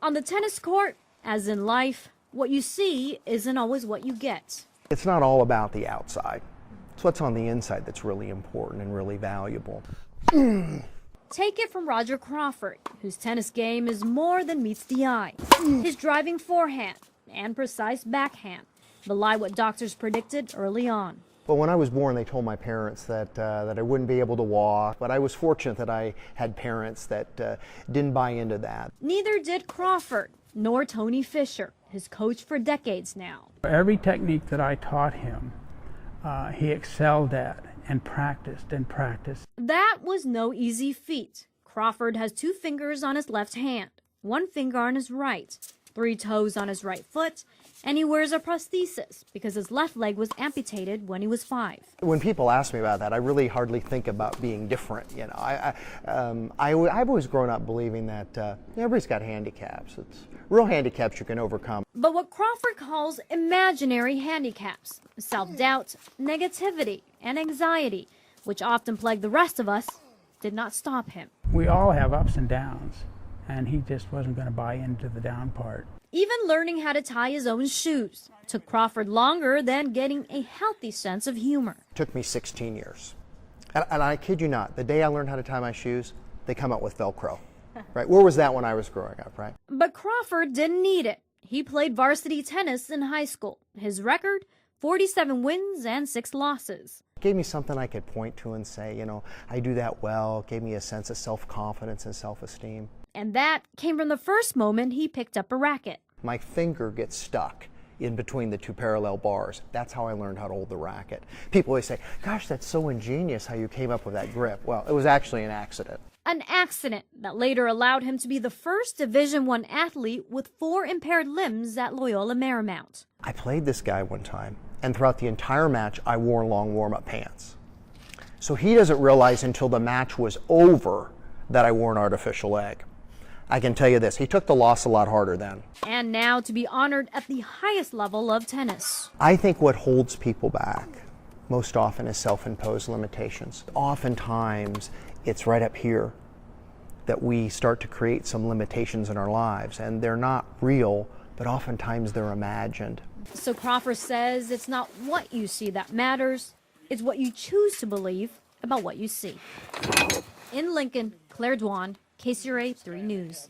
On the tennis court, as in life, what you see isn't always what you get. It's not all about the outside. It's what's on the inside that's really important and really valuable. Take it from Roger Crawford, whose tennis game is more than meets the eye. His driving forehand and precise backhand belie what doctors predicted early on. Well, when I was born, they told my parents that I wouldn't be able to walk, but I was fortunate that I had parents that didn't buy into that. Neither did Crawford, nor Tony Fisher, his coach for decades now. Every technique that I taught him, he excelled at and practiced and practiced. That was no easy feat. Crawford has 2 fingers on his left hand, 1 finger on his right, 3 toes on his right foot, and he wears a prosthesis because his left leg was amputated when he was 5. When people ask me about that, I really hardly think about being different. You know, I've always grown up believing that everybody's got handicaps. It's real handicaps you can overcome. But what Crawford calls imaginary handicaps, self-doubt, negativity, and anxiety, which often plague the rest of us, did not stop him. We all have ups and downs, and he just wasn't going to buy into the down part. Even learning how to tie his own shoes took Crawford longer than getting a healthy sense of humor. It took me 16 years. And I kid you not, the day I learned how to tie my shoes, they come out with Velcro. Right? Where was that when I was growing up, right? But Crawford didn't need it. He played varsity tennis in high school. His record, 47 wins and 6 losses. It gave me something I could point to and say, you know, I do that well. It gave me a sense of self-confidence and self-esteem. And that came from the first moment he picked up a racket. My finger gets stuck in between the 2 parallel bars. That's how I learned how to hold the racket. People always say, gosh, that's so ingenious how you came up with that grip. Well, it was actually an accident. An accident that later allowed him to be the first Division I athlete with 4 impaired limbs at Loyola Marymount. I played this guy one time, and throughout the entire match, I wore long warm-up pants. So he doesn't realize until the match was over that I wore an artificial leg. I can tell you this, he took the loss a lot harder then. And now to be honored at the highest level of tennis. I think what holds people back most often is self-imposed limitations. Oftentimes, it's right up here that we start to create some limitations in our lives, and they're not real, but oftentimes they're imagined. So Crawford says it's not what you see that matters, it's what you choose to believe about what you see. In Lincoln, Claire Dwan, KCRA 3 News.